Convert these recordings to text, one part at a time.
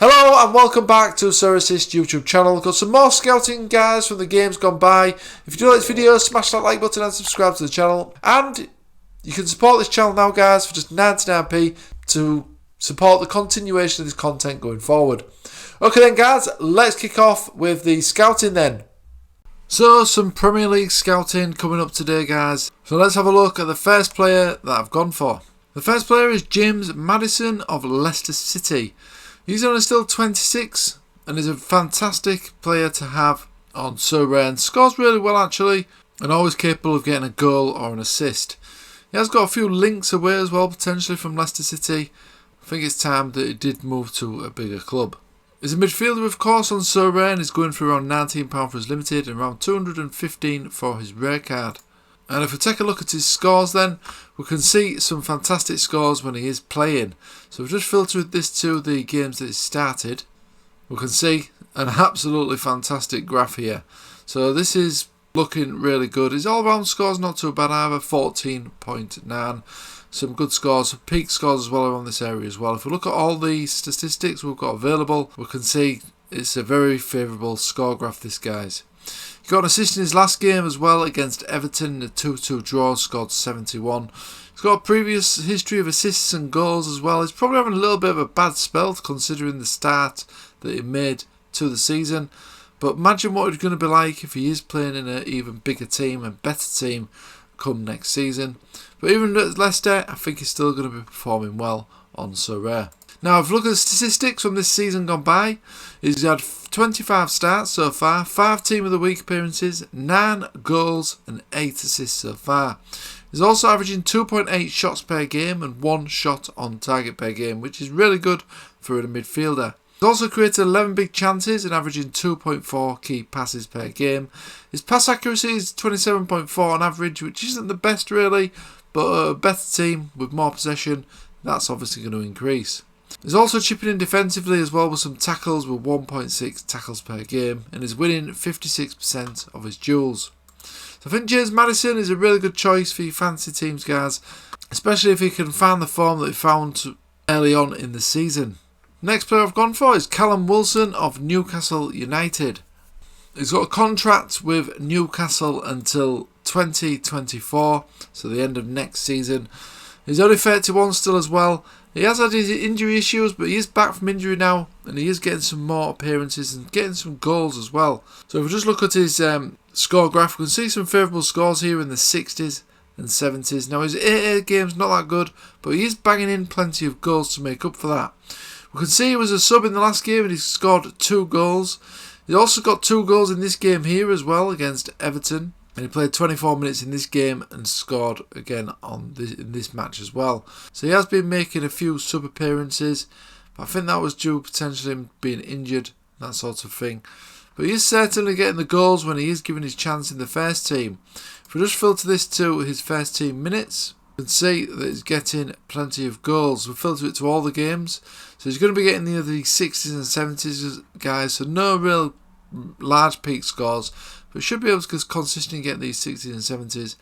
Hello and welcome back to Sorare Assist YouTube channel. Got some more scouting guys from the games gone by. If you do like this video, smash that like button and subscribe to the channel. And you can support this channel now guys for just 99p to support the continuation of this content going forward. Okay then guys, let's kick off with the scouting then. So some Premier League scouting coming up today guys. So let's have a look at the first player that I've gone for. The first player is James Maddison of Leicester City. He's only still 26 and is a fantastic player to have on Sorare and scores really well actually and always capable of getting a goal or an assist. He has got a few links away as well potentially from Leicester City. I think it's time that he did move to a bigger club. He's a midfielder of course on Sorare and is going for around £19 for his limited and around £215 for his rare card. And if we take a look at his scores then, we can see some fantastic scores when he is playing. So we've just filtered this to the games that he started. We can see an absolutely fantastic graph here. So this is looking really good. His all-round scores not too bad either, 14.9. Some good scores, peak scores as well around this area as well. If we look at all the statistics we've got available, we can see it's a very favourable score graph this guy's. He got an assist in his last game as well against Everton in a 2-2 draw, scored 71. He's got a previous history of assists and goals as well. He's probably having a little bit of a bad spell considering the start that he made to the season. But imagine what it's going to be like if he is playing in an even bigger team and better team come next season. But even at Leicester, I think he's still going to be performing well on Sorare. Now, if we look at the statistics from this season gone by, he's had 25 starts so far, 5 Team of the Week appearances, 9 goals and 8 assists so far. He's also averaging 2.8 shots per game and 1 shot on target per game, which is really good for a midfielder. He's also created 11 big chances and averaging 2.4 key passes per game. His pass accuracy is 27.4 on average, which isn't the best really, but a better team with more possession, that's obviously going to increase. He's also chipping in defensively as well with some tackles with 1.6 tackles per game and is winning 56% of his duels. So I think James Maddison is a really good choice for your fantasy teams guys, especially if he can find the form that he found early on in the season. Next player I've gone for is Callum Wilson of Newcastle United. He's got a contract with Newcastle until 2024, so the end of next season. He's only 31 still as well. He has had his injury issues, but he is back from injury now and he is getting some more appearances and getting some goals as well. So if we just look at his score graph, we can see some favourable scores here in the 60s and 70s. Now his 8 game's not that good, but he is banging in plenty of goals to make up for that. We can see he was a sub in the last game and he scored 2 goals. He also got 2 goals in this game here as well against Everton. And he played 24 minutes in this game and scored again in this match as well. So he has been making a few sub appearances, but I think that was due potentially him being injured, that sort of thing. But he is certainly getting the goals when he is given his chance in the first team. If we just filter this to his first team minutes, you can see that he's getting plenty of goals. We'll filter it to all the games. So he's going to be getting the 60s and 70s guys, so no real large peak scores. But should be able to consistently get these 60s and 70s.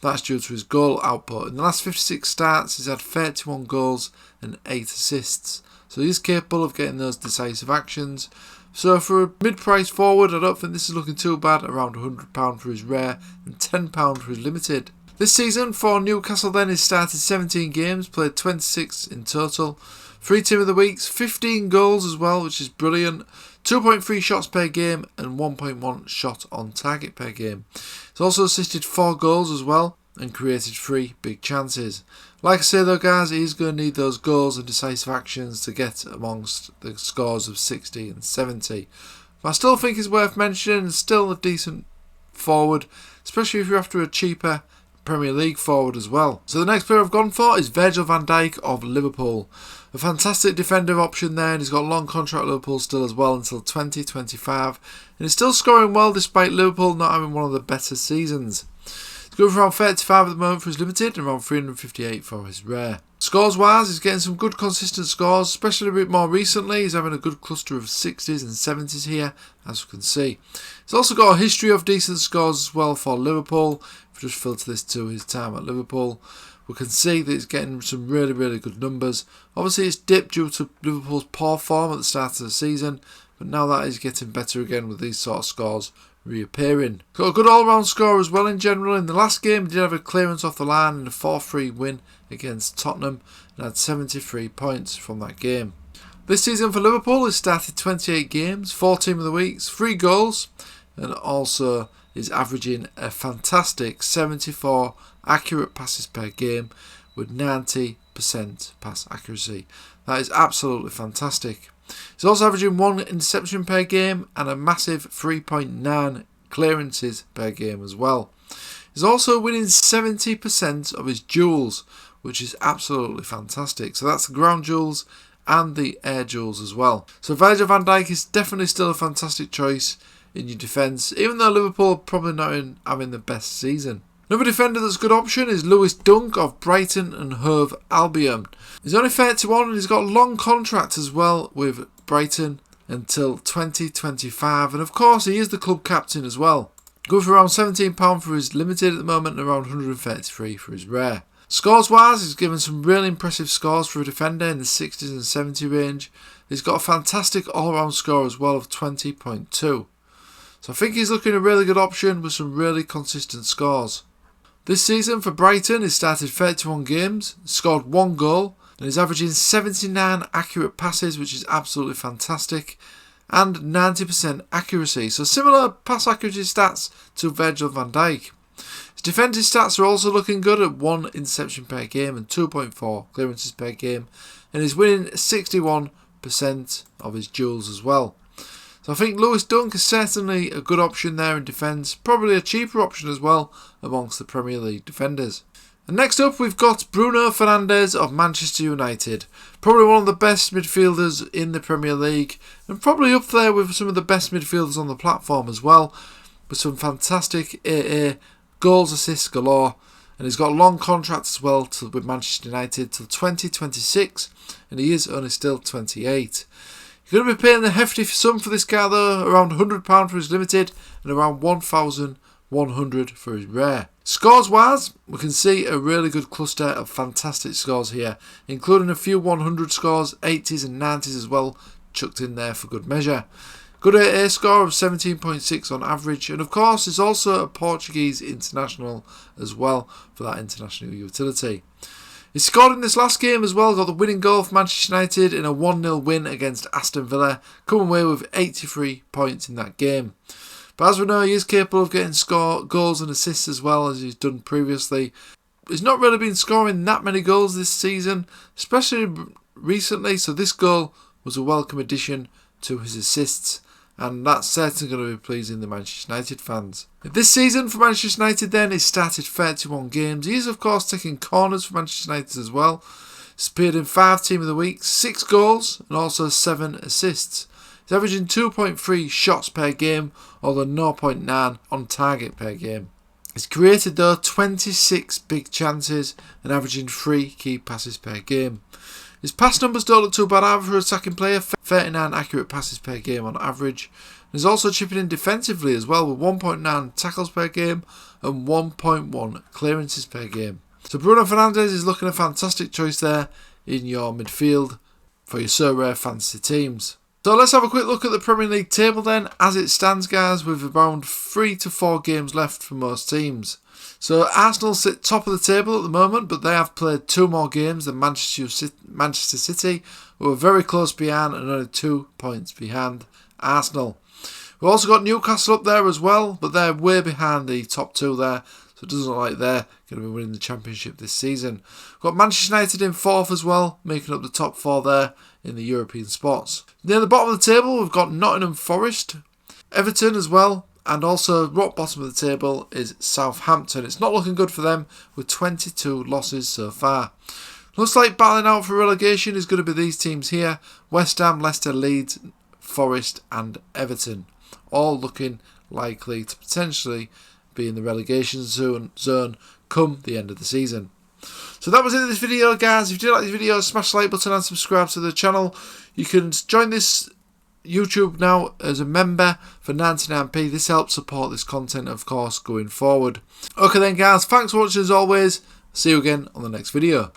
That's due to his goal output. In the last 56 starts, he's had 31 goals and 8 assists. So he's capable of getting those decisive actions. So for a mid-price forward, I don't think this is looking too bad. Around £100 for his rare and £10 for his limited. This season for Newcastle then, he's started 17 games, played 26 in total. 3 Team of the Weeks, 15 goals as well, which is brilliant. 2.3 shots per game and 1.1 shot on target per game. He's also assisted 4 goals as well and created 3 big chances. Like I say though guys, he's going to need those goals and decisive actions to get amongst the scores of 60 and 70. But I still think he's worth mentioning and still a decent forward, especially if you're after a cheaper Premier League forward as well. So the next player I've gone for is Virgil van Dijk of Liverpool. A fantastic defender option there, and he's got a long contract at Liverpool still as well until 2025. And he's still scoring well despite Liverpool not having one of the better seasons. He's going for around 35 at the moment for his limited and around 358 for his rare. Scores wise, he's getting some good consistent scores, especially a bit more recently. He's having a good cluster of 60s and 70s here, as you can see. He's also got a history of decent scores as well for Liverpool. If we just filter this to his time at Liverpool, we can see that it's getting some really, really good numbers. Obviously, it's dipped due to Liverpool's poor form at the start of the season, but now that is getting better again with these sort of scores reappearing. Got a good all-round score as well in general. In the last game, he did have a clearance off the line and a 4-3 win against Tottenham and had 73 points from that game. This season for Liverpool, he started 28 games, 4 team of the weeks, 3 goals, and also is averaging a fantastic 74 accurate passes per game with 90% pass accuracy. That is absolutely fantastic. He's also averaging 1 interception per game and a massive 3.9 clearances per game as well. He's also winning 70% of his duels, which is absolutely fantastic. So that's the ground duels and the air duels as well. So Virgil van Dijk is definitely still a fantastic choice in your defence, even though Liverpool are probably not having the best season. Another defender that's a good option is Lewis Dunk of Brighton and Hove Albion. He's only 31 and he's got a long contract as well with Brighton until 2025, and of course he is the club captain as well. Going for around £17 for his limited at the moment and around £133 for his rare. Scores wise, he's given some really impressive scores for a defender in the 60s and 70 range. He's got a fantastic all-round score as well of 20.2. So I think he's looking a really good option with some really consistent scores. This season for Brighton, he started 31 games, scored 1 goal, and he's averaging 79 accurate passes, which is absolutely fantastic, and 90% accuracy. So similar pass accuracy stats to Virgil van Dijk. His defensive stats are also looking good at 1 interception per game and 2.4 clearances per game, and he's winning 61% of his duels as well. So I think Lewis Dunk is certainly a good option there in defence, probably a cheaper option as well amongst the Premier League defenders. And next up we've got Bruno Fernandes of Manchester United, probably one of the best midfielders in the Premier League and probably up there with some of the best midfielders on the platform as well, with some fantastic AA, goals, assists galore, and he's got a long contract as well with Manchester United till 2026 and he is only still 28. You're going to be paying the hefty sum for this guy though, around £100 for his limited and around £1,100 for his rare. Scores wise, we can see a really good cluster of fantastic scores here, including a few 100 scores, 80s and 90s as well, chucked in there for good measure. Good AA score of 17.6 on average, and of course there's also a Portuguese international as well for that international utility. He scored in this last game as well, got the winning goal for Manchester United in a 1-0 win against Aston Villa, coming away with 83 points in that game. But as we know, he is capable of getting goals and assists as well as he's done previously. He's not really been scoring that many goals this season, especially recently, so this goal was a welcome addition to his assists, and that's certainly going to be pleasing the Manchester United fans. This season for Manchester United then, he started 31 games. He is of course taking corners for Manchester United as well. He's appeared in 5 team of the week, 6 goals and also 7 assists. He's averaging 2.3 shots per game, although 0.9 on target per game. He's created though 26 big chances and averaging 3 key passes per game. His pass numbers don't look too bad either for an attacking player, 39 accurate passes per game on average. He's also chipping in defensively as well with 1.9 tackles per game and 1.1 clearances per game. So Bruno Fernandes is looking a fantastic choice there in your midfield for your Sorare fantasy teams. So let's have a quick look at the Premier League table then as it stands, guys, with around 3 to 4 games left for most teams. So Arsenal sit top of the table at the moment, but they have played 2 more games than Manchester City, who are very close behind and only 2 points behind Arsenal. We've also got Newcastle up there as well, but they're way behind the top 2 there, so it doesn't look like they're going to be winning the Championship this season. We've got Manchester United in 4th as well, making up the top 4 there in the European spots. Near the bottom of the table, we've got Nottingham Forest, Everton as well, and also rock bottom of the table is Southampton. It's not looking good for them with 22 losses so far. Looks like battling out for relegation is going to be these teams here: West Ham, Leicester, Leeds, Forest and Everton. All looking likely to potentially be in the relegation zone come the end of the season. So that was it in this video, guys. If you did like this video, smash the like button and subscribe to the channel. You can join this YouTube now as a member for 99p. This helps support this content, of course, going forward. Okay then, guys, thanks for watching as always, See you again on the next video.